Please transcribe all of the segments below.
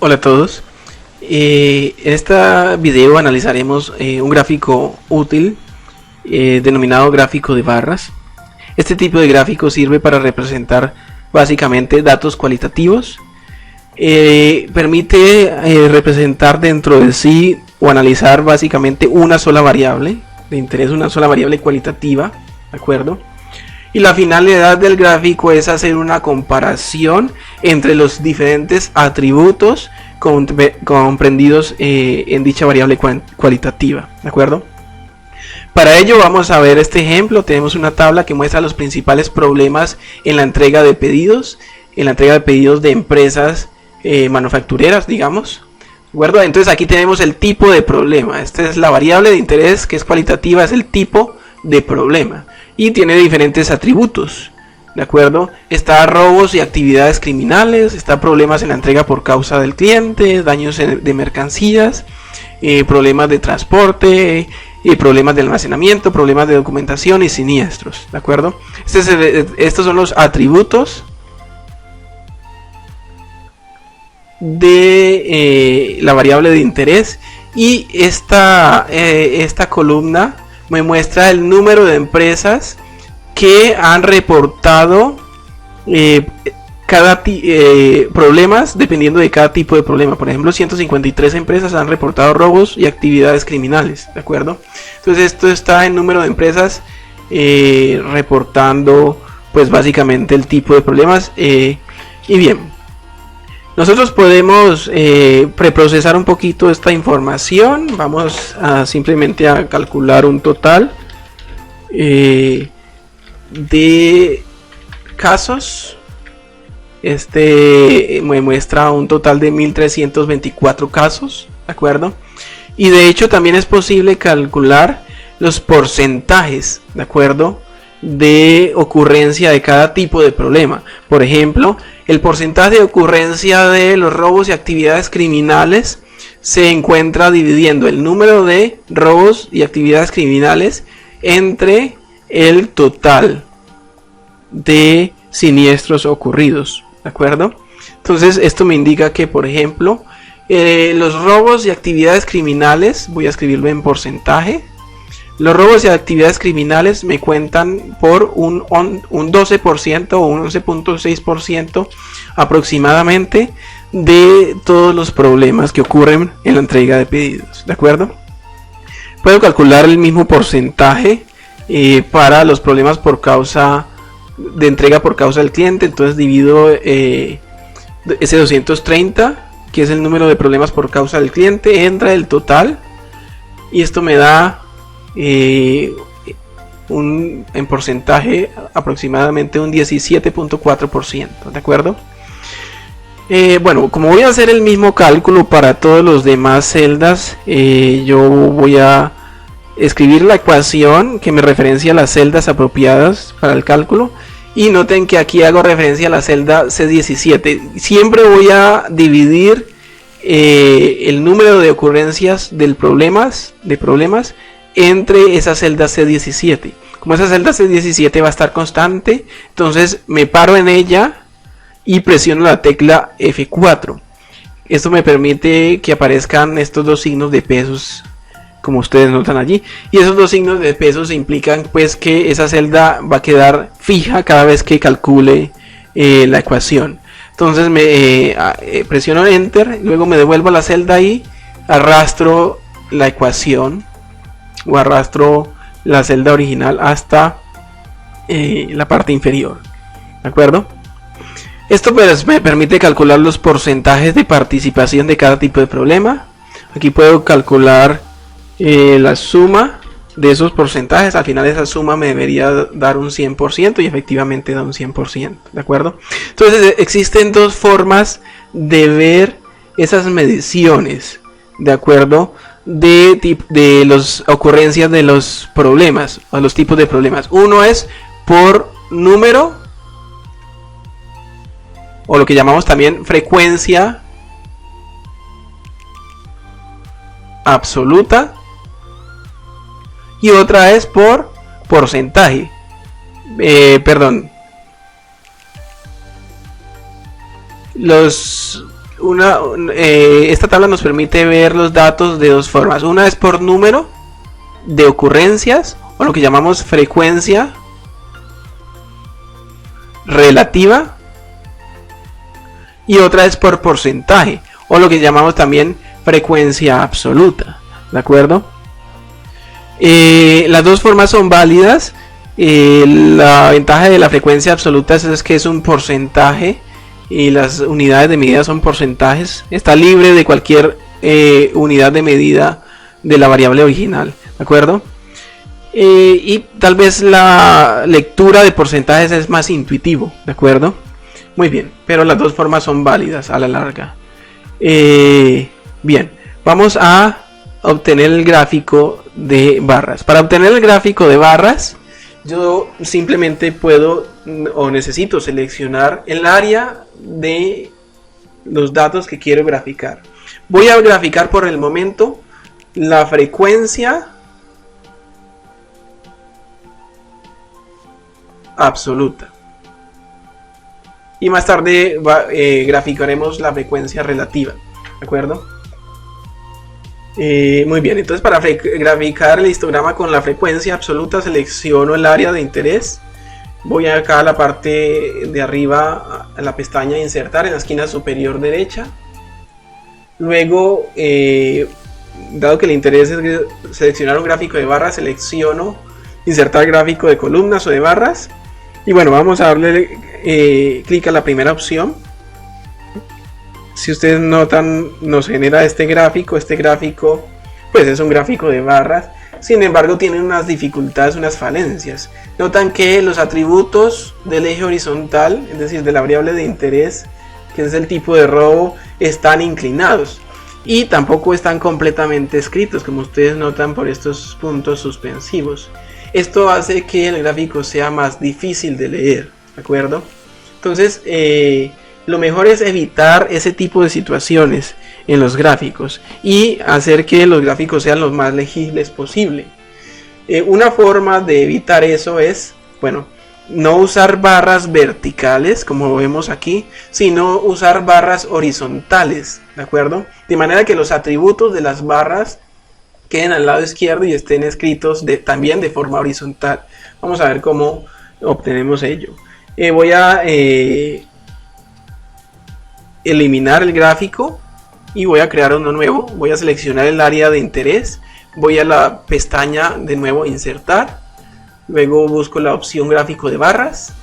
Hola a todos. En este video analizaremos un gráfico útil denominado gráfico de barras. Este tipo de gráfico sirve para representar básicamente datos cualitativos. Permite representar dentro de sí o analizar básicamente una sola variable de interés, una sola variable cualitativa, ¿de acuerdo? Y la finalidad del gráfico es hacer una comparación entre los diferentes atributos comprendidos en dicha variable cualitativa, ¿de acuerdo? Para ello vamos a ver este ejemplo. Tenemos una tabla que muestra los principales problemas en la entrega de pedidos, de empresas manufactureras, digamos, ¿de acuerdo? Entonces aquí tenemos el tipo de problema. Esta es la variable de interés que es cualitativa, es el tipo de problema y tiene diferentes atributos, ¿de acuerdo? Está robos y actividades criminales, está problemas en la entrega por causa del cliente, daños de mercancías, problemas de transporte, problemas de almacenamiento, problemas de documentación y siniestros, ¿de acuerdo? Estos son los atributos de la variable de interés, y esta columna me muestra el número de empresas que han reportado problemas dependiendo de cada tipo de problema. Por ejemplo, 153 empresas han reportado robos y actividades criminales, ¿de acuerdo? Entonces esto está en número de empresas reportando pues básicamente el tipo de problemas. Y bien, nosotros podemos preprocesar un poquito esta información. Vamos a simplemente a calcular un total de casos. Este me muestra un total de 1324 casos, ¿de acuerdo? Y de hecho también es posible calcular los porcentajes, ¿de acuerdo?, de ocurrencia de cada tipo de problema. Por ejemplo, el porcentaje de ocurrencia de los robos y actividades criminales se encuentra dividiendo el número de robos y actividades criminales entre el total de siniestros ocurridos, ¿de acuerdo? Entonces esto me indica que, por ejemplo, los robos y actividades criminales, voy a escribirlo en porcentaje. Los robos y actividades criminales me cuentan por un 12% o un 11.6% aproximadamente de todos los problemas que ocurren en la entrega de pedidos, ¿de acuerdo? Puedo calcular el mismo porcentaje para los problemas por causa de entrega por causa del cliente. Entonces divido ese 230, que es el número de problemas por causa del cliente, entra el total, y esto me da en porcentaje aproximadamente un 17.4%, ¿de acuerdo? Bueno, como voy a hacer el mismo cálculo para todos los demás celdas, yo voy a escribir la ecuación que me referencia a las celdas apropiadas para el cálculo, y noten que aquí hago referencia a la celda C17. Siempre voy a dividir el número de ocurrencias de problemas entre esa celda C17. Como esa celda C17 va a estar constante, entonces me paro en ella y presiono la tecla F4. Esto me permite que aparezcan estos dos signos de pesos, como ustedes notan allí, y esos dos signos de pesos implican pues que esa celda va a quedar fija cada vez que calcule la ecuación. Entonces me presiono Enter, luego me devuelvo a la celda y arrastro la ecuación o arrastro la celda original hasta la parte inferior, ¿de acuerdo? Esto pues me permite calcular los porcentajes de participación de cada tipo de problema. Aquí puedo calcular la suma de esos porcentajes. Al final esa suma me debería dar un 100%, y efectivamente da un 100%, ¿de acuerdo? Entonces existen dos formas de ver esas mediciones, ¿de acuerdo?, de las ocurrencias de los problemas o los tipos de problemas. Uno es por número, o lo que llamamos también frecuencia absoluta, y otra es por porcentaje. esta tabla nos permite ver los datos de dos formas. Una es por número de ocurrencias, o lo que llamamos frecuencia relativa, y otra es por porcentaje, o lo que llamamos también frecuencia absoluta, ¿de acuerdo? Las dos formas son válidas. La ventaja de la frecuencia absoluta es que es un porcentaje y las unidades de medida son porcentajes. Está libre de cualquier unidad de medida de la variable original, ¿de acuerdo? Y tal vez la lectura de porcentajes es más intuitivo, ¿de acuerdo? Muy bien, pero las dos formas son válidas a la larga. Bien, vamos a obtener el gráfico de barras. Para obtener el gráfico de barras, yo simplemente puedo o necesito seleccionar el área de los datos que quiero graficar. Voy a graficar por el momento la frecuencia absoluta. Y más tarde graficaremos la frecuencia relativa, ¿de acuerdo? Muy bien, entonces para graficar el histograma con la frecuencia absoluta selecciono el área de interés. Voy acá a la parte de arriba, a la pestaña insertar en la esquina superior derecha. Luego, dado que el interés es seleccionar un gráfico de barras, selecciono insertar gráfico de columnas o de barras. Y bueno, vamos a darle clic a la primera opción. Si ustedes notan, nos genera este gráfico. Este gráfico pues es un gráfico de barras. Sin embargo, tiene unas dificultades, unas falencias. Notan que los atributos del eje horizontal, es decir, de la variable de interés, que es el tipo de robo, están inclinados. Y tampoco están completamente escritos, como ustedes notan por estos puntos suspensivos. Esto hace que el gráfico sea más difícil de leer, ¿de acuerdo? Entonces, lo mejor es evitar ese tipo de situaciones en los gráficos y hacer que los gráficos sean los más legibles posible. Una forma de evitar eso es, bueno, no usar barras verticales como vemos aquí, sino usar barras horizontales, ¿de acuerdo? De manera que los atributos de las barras queden al lado izquierdo y estén escritos también de forma horizontal. Vamos a ver cómo obtenemos ello. Voy a eliminar el gráfico y voy a crear uno nuevo. Voy a seleccionar el área de interés, voy a la pestaña de nuevo insertar, luego busco la opción gráfico de barras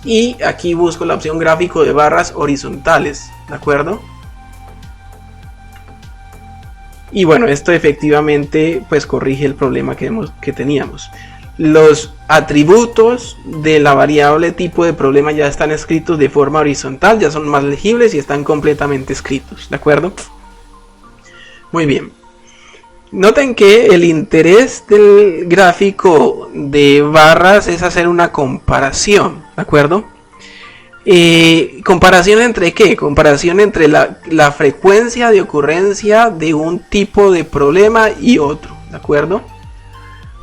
y aquí busco la opción gráfico de barras horizontales, ¿de acuerdo? Y bueno, esto efectivamente pues corrige el problema que teníamos. Los atributos de la variable tipo de problema ya están escritos de forma horizontal, ya son más legibles y están completamente escritos, ¿de acuerdo? Muy bien. Noten que el interés del gráfico de barras es hacer una comparación, ¿de acuerdo? ¿Comparación entre qué? Comparación entre la frecuencia de ocurrencia de un tipo de problema y otro, ¿de acuerdo?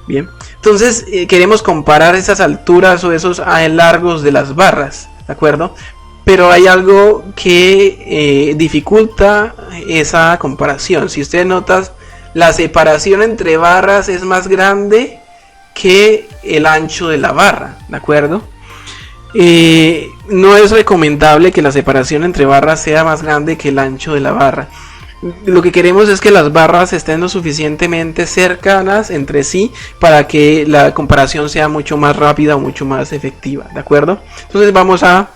Bien, entonces queremos comparar esas alturas o esos largos de las barras, ¿de acuerdo? Pero hay algo que dificulta esa comparación. Si ustedes notan, la separación entre barras es más grande que el ancho de la barra, ¿de acuerdo? No es recomendable que la separación entre barras sea más grande que el ancho de la barra. Lo que queremos es que las barras estén lo suficientemente cercanas entre sí para que la comparación sea mucho más rápida o mucho más efectiva, ¿de acuerdo? Entonces vamos a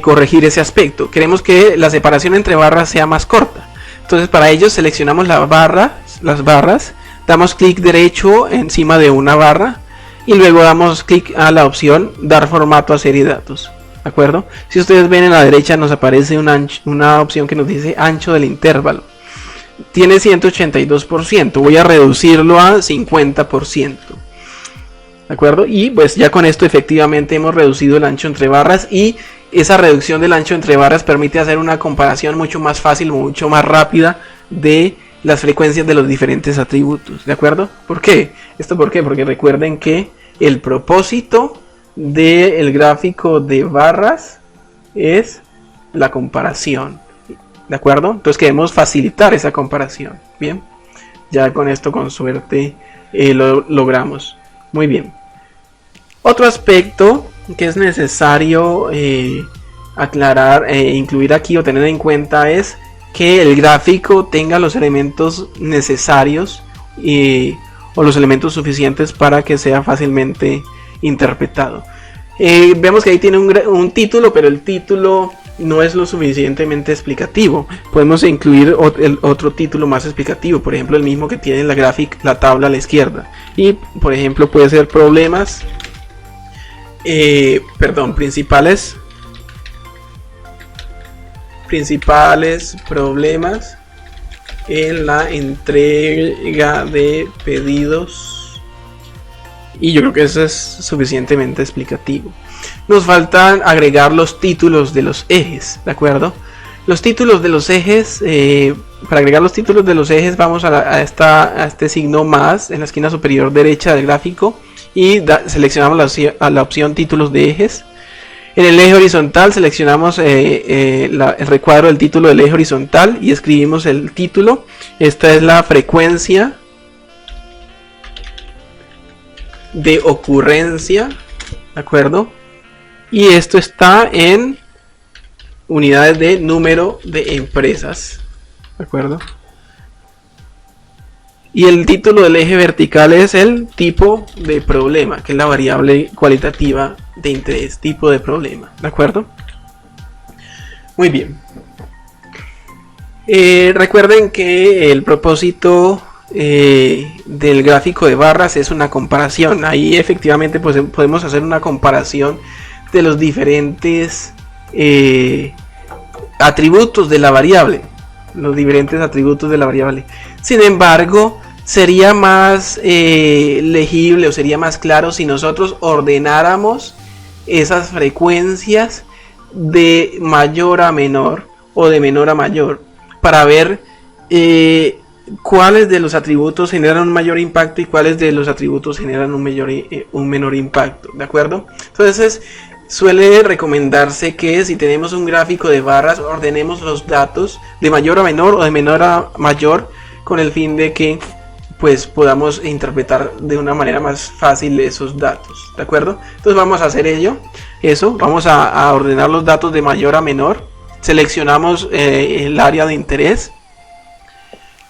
corregir ese aspecto. Queremos que la separación entre barras sea más corta. Entonces para ello seleccionamos las barras, damos clic derecho encima de una barra y luego damos clic a la opción dar formato a serie de datos, ¿de acuerdo? Si ustedes ven en la derecha nos aparece una opción que nos dice ancho del intervalo. Tiene 182%, voy a reducirlo a 50%, ¿de acuerdo? Y pues ya con esto efectivamente hemos reducido el ancho entre barras y esa reducción del ancho entre barras permite hacer una comparación mucho más fácil, mucho más rápida de las frecuencias de los diferentes atributos, ¿de acuerdo? ¿Por qué? ¿Esto por qué? Porque recuerden que el propósito del gráfico de barras es la comparación. ¿de acuerdo? Entonces queremos facilitar esa comparación. Bien, ya con esto con suerte lo logramos. Muy bien. Otro aspecto que es necesario aclarar incluir aquí o tener en cuenta es que el gráfico tenga los elementos necesarios o los elementos suficientes para que sea fácilmente interpretado. Vemos que ahí tiene un título, pero el título no es lo suficientemente explicativo. Podemos incluir otro título más explicativo, por ejemplo el mismo que tiene la tabla a la izquierda, y por ejemplo puede ser principales problemas en la entrega de pedidos, y yo creo que eso es suficientemente explicativo. Nos faltan agregar los títulos de los ejes, ¿de acuerdo? Los títulos de los ejes, para agregar los títulos de los ejes vamos a este signo más en la esquina superior derecha del gráfico y seleccionamos la opción títulos de ejes. En el eje horizontal seleccionamos el recuadro del título del eje horizontal y escribimos el título. Esta es la frecuencia de ocurrencia, ¿de acuerdo? Y esto está en unidades de número de empresas, ¿de acuerdo? Y el título del eje vertical es el tipo de problema, que es la variable cualitativa de interés, tipo de problema, ¿de acuerdo? Muy bien. Recuerden que el propósito del gráfico de barras es una comparación. Ahí efectivamente pues, podemos hacer una comparación de los diferentes atributos de la variable. Sin embargo, sería más legible o sería más claro si nosotros ordenáramos esas frecuencias de mayor a menor o de menor a mayor para ver cuáles de los atributos generan un mayor impacto y cuáles de los atributos generan un menor impacto, ¿de acuerdo? Entonces suele recomendarse que si tenemos un gráfico de barras ordenemos los datos de mayor a menor o de menor a mayor con el fin de que pues podamos interpretar de una manera más fácil esos datos, ¿de acuerdo? Entonces vamos a hacer vamos a ordenar los datos de mayor a menor, seleccionamos el área de interés,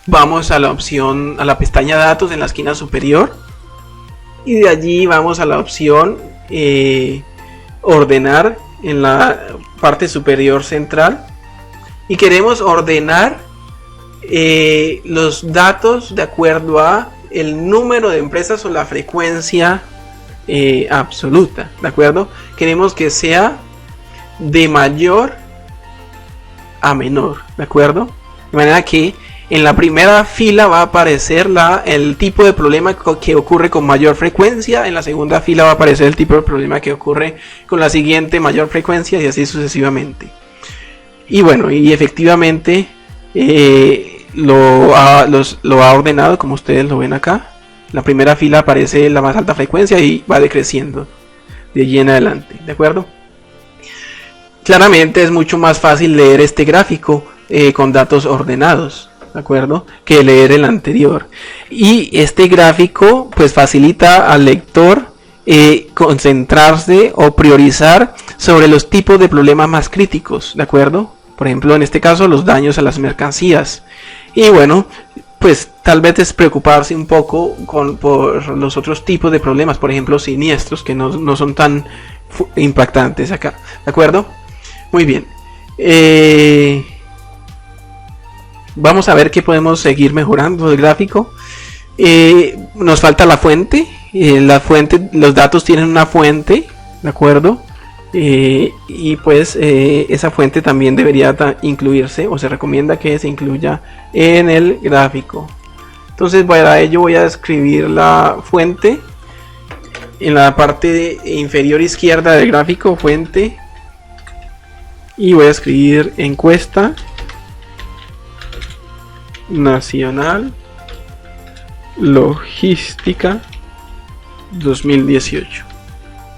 vamos a la pestaña datos en la esquina superior y de allí vamos a la opción ordenar en la parte superior central y queremos ordenar los datos de acuerdo a el número de empresas o la frecuencia absoluta, ¿de acuerdo? Queremos que sea de mayor a menor, ¿de acuerdo? De manera que en la primera fila va a aparecer el tipo de problema que ocurre con mayor frecuencia, en la segunda fila va a aparecer el tipo de problema que ocurre con la siguiente mayor frecuencia y así sucesivamente. Y bueno, y efectivamente lo ha ordenado como ustedes lo ven acá. En la primera fila aparece la más alta frecuencia y va decreciendo de allí en adelante, ¿de acuerdo? Claramente es mucho más fácil leer este gráfico con datos ordenados, ¿de acuerdo? Que leer el anterior. Y este gráfico pues facilita al lector concentrarse o priorizar sobre los tipos de problemas más críticos, ¿de acuerdo? Por ejemplo, en este caso los daños a las mercancías. Y bueno, pues tal vez es preocuparse un poco por los otros tipos de problemas, por ejemplo siniestros, que no son tan impactantes acá, ¿de acuerdo? Muy bien. Vamos a ver qué podemos seguir mejorando del gráfico. Nos falta la fuente. Los datos tienen una fuente, ¿de acuerdo? Y pues esa fuente también debería incluirse, o se recomienda que se incluya en el gráfico. Entonces para ello voy a escribir la fuente en la parte inferior izquierda del gráfico, fuente, y voy a escribir encuesta nacional logística 2018,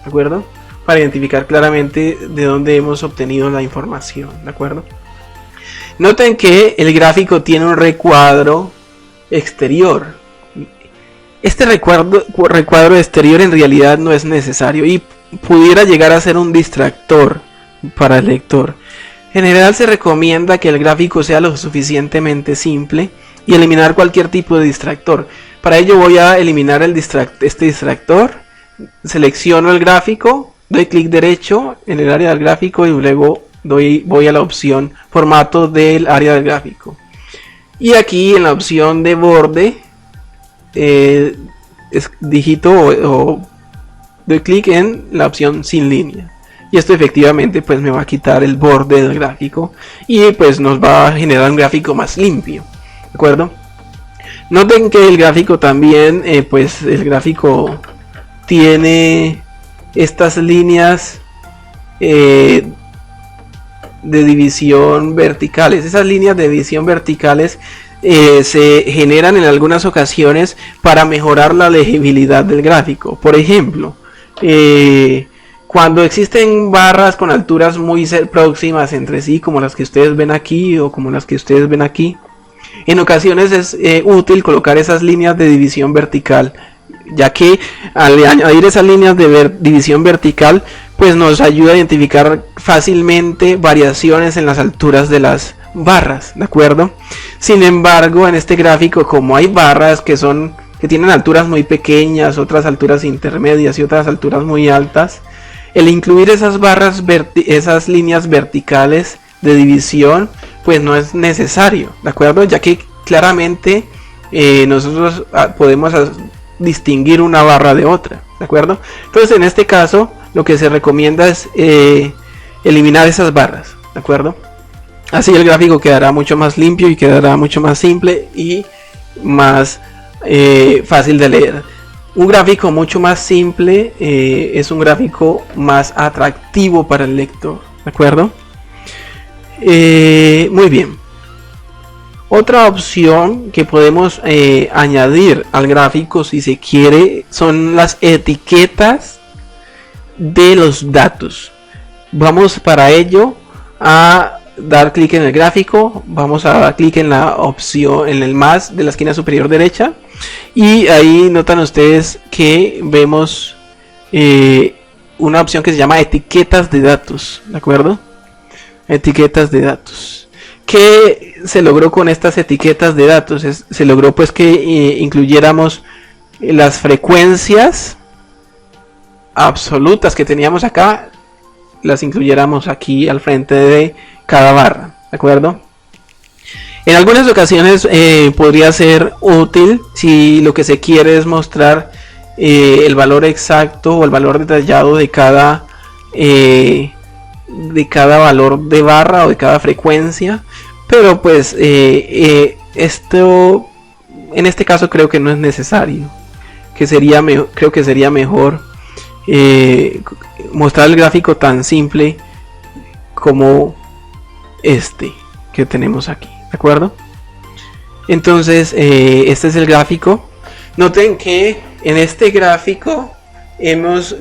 ¿de acuerdo? Para identificar claramente de dónde hemos obtenido la información, ¿de acuerdo? Noten que el gráfico tiene un recuadro exterior. Este recuadro exterior en realidad no es necesario y pudiera llegar a ser un distractor para el lector. En general se recomienda que el gráfico sea lo suficientemente simple y eliminar cualquier tipo de distractor. Para ello voy a eliminar este distractor, selecciono el gráfico, doy clic derecho en el área del gráfico y luego voy a la opción formato del área del gráfico. Y aquí en la opción de borde digito o doy clic en la opción sin línea. Y esto efectivamente pues me va a quitar el borde del gráfico y pues nos va a generar un gráfico más limpio, ¿de acuerdo? Noten que el gráfico también, pues el gráfico tiene estas líneas de división verticales. Esas líneas de división verticales se generan en algunas ocasiones para mejorar la legibilidad del gráfico. Por ejemplo, cuando existen barras con alturas muy próximas entre sí, como las que ustedes ven aquí o como las que ustedes ven aquí, en ocasiones es útil colocar esas líneas de división vertical, ya que al añadir esas líneas de división vertical pues nos ayuda a identificar fácilmente variaciones en las alturas de las barras, ¿de acuerdo? Sin embargo, en este gráfico, como hay barras que tienen alturas muy pequeñas, otras alturas intermedias y otras alturas muy altas, el incluir esas esas líneas verticales de división pues no es necesario, ¿de acuerdo? Ya que claramente nosotros podemos distinguir una barra de otra, ¿de acuerdo? Entonces en este caso lo que se recomienda es eliminar esas barras, ¿de acuerdo? Así el gráfico quedará mucho más limpio y quedará mucho más simple y más fácil de leer. Un gráfico mucho más simple es un gráfico más atractivo para el lector, ¿de acuerdo? Muy bien. Otra opción que podemos añadir al gráfico, si se quiere, son las etiquetas de los datos. Vamos para ello a dar clic en el gráfico, vamos a dar clic en la opción, en el más de la esquina superior derecha, y ahí notan ustedes que vemos una opción que se llama etiquetas de datos, ¿de acuerdo? Etiquetas de datos. ¿Qué se logró con estas etiquetas de datos? Se logró pues que incluyéramos las frecuencias absolutas que teníamos acá, las incluyéramos aquí al frente de cada barra, ¿de acuerdo? En algunas ocasiones podría ser útil si lo que se quiere es mostrar el valor exacto o el valor detallado de cada valor de barra o de cada frecuencia, pero pues esto en este caso creo que no es necesario, creo que sería mejor mostrar el gráfico tan simple como este que tenemos aquí, ¿de acuerdo? Entonces este es el gráfico. Noten que en este gráfico hemos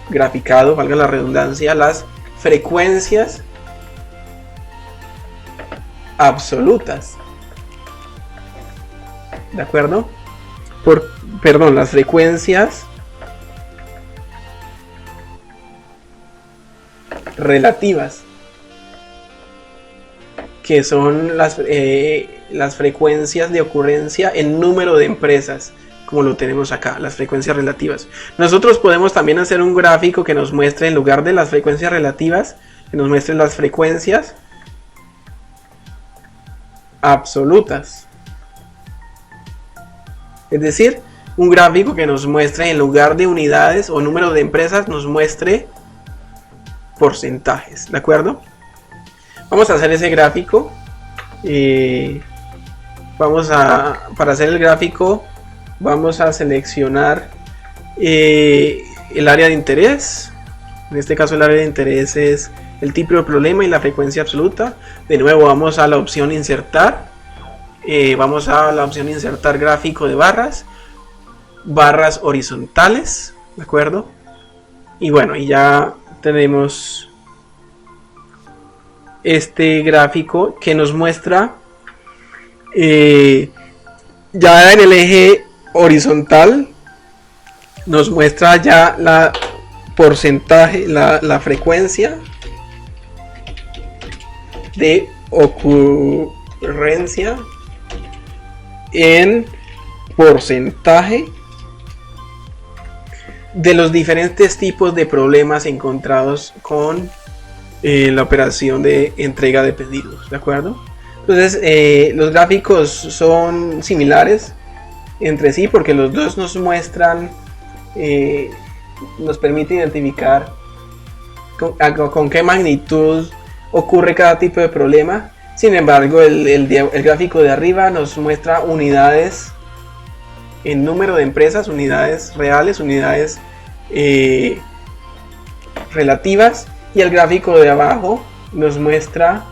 graficado, valga la redundancia, las frecuencias absolutas, ¿de acuerdo? Perdón, las frecuencias relativas, que son las frecuencias de ocurrencia en número de empresas, como lo tenemos acá, las frecuencias relativas. Nosotros podemos también hacer un gráfico que nos muestre, en lugar de las frecuencias relativas, que nos muestre las frecuencias absolutas. Es decir, un gráfico que nos muestre, en lugar de unidades o número de empresas, nos muestre porcentajes, ¿de acuerdo? Vamos a hacer ese gráfico. Para hacer el gráfico vamos a seleccionar el área de interés. En este caso el área de interés es el tipo de problema y la frecuencia absoluta. De nuevo vamos a la opción insertar. Vamos a la opción insertar gráfico de barras horizontales, ¿de acuerdo? Y bueno, y ya tenemos este gráfico que nos muestra ya en el eje horizontal, nos muestra ya la porcentaje, la frecuencia de ocurrencia en porcentaje de los diferentes tipos de problemas encontrados con la operación de entrega de pedidos, ¿de acuerdo? Entonces los gráficos son similares entre sí porque los dos nos muestran, nos permite identificar con qué magnitud ocurre cada tipo de problema. Sin embargo, el gráfico de arriba nos muestra unidades en número de empresas, unidades reales, unidades relativas, y el gráfico de abajo nos muestra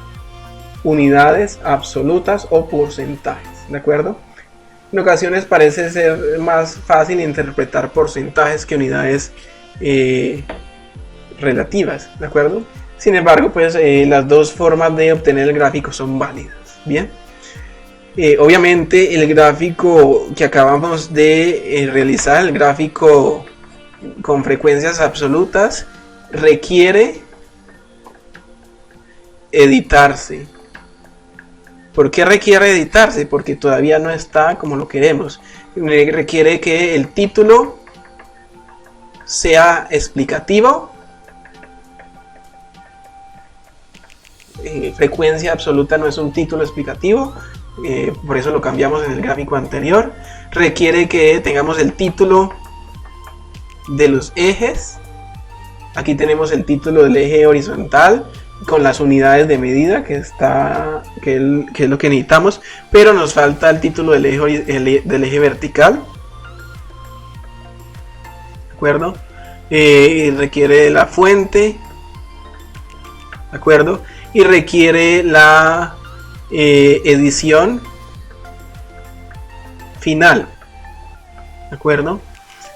unidades absolutas o porcentajes, ¿de acuerdo? En ocasiones parece ser más fácil interpretar porcentajes que unidades relativas, ¿de acuerdo? Sin embargo, pues las dos formas de obtener el gráfico son válidas, ¿bien? Obviamente el gráfico que acabamos de realizar, el gráfico con frecuencias absolutas, requiere editarse. ¿Por qué requiere editarse? Porque todavía no está como lo queremos. Requiere que el título sea explicativo. Frecuencia absoluta no es un título explicativo, por eso lo cambiamos en el gráfico anterior. Requiere que tengamos el título de los ejes. Aquí tenemos el título del eje horizontal con las unidades de medida que es lo que necesitamos, pero nos falta el título del eje vertical, ¿de acuerdo? Requiere la fuente, ¿de acuerdo? Y requiere la edición final, ¿de acuerdo?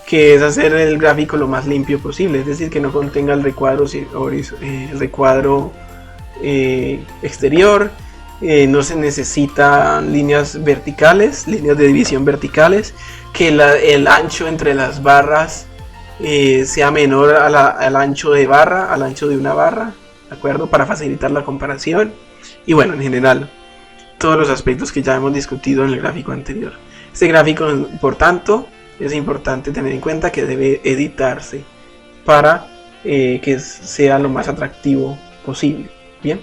Que es hacer el gráfico lo más limpio posible, es decir, que no contenga el recuadro exterior, no se necesitan líneas verticales, líneas de división verticales, que el ancho entre las barras sea menor al ancho de barra, al ancho de una barra, ¿de acuerdo? Para facilitar la comparación. Y bueno, en general, todos los aspectos que ya hemos discutido en el gráfico anterior. Este gráfico, por tanto, es importante tener en cuenta que debe editarse para que sea lo más atractivo posible. Bien,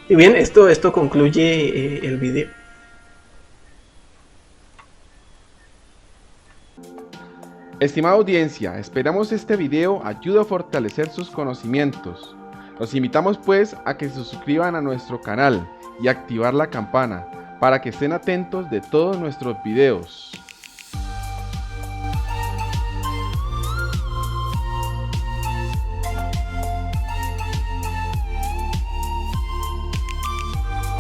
y bien, esto concluye el video. Estimada audiencia, esperamos este video ayude a fortalecer sus conocimientos. Los invitamos pues a que se suscriban a nuestro canal y activar la campana para que estén atentos de todos nuestros videos.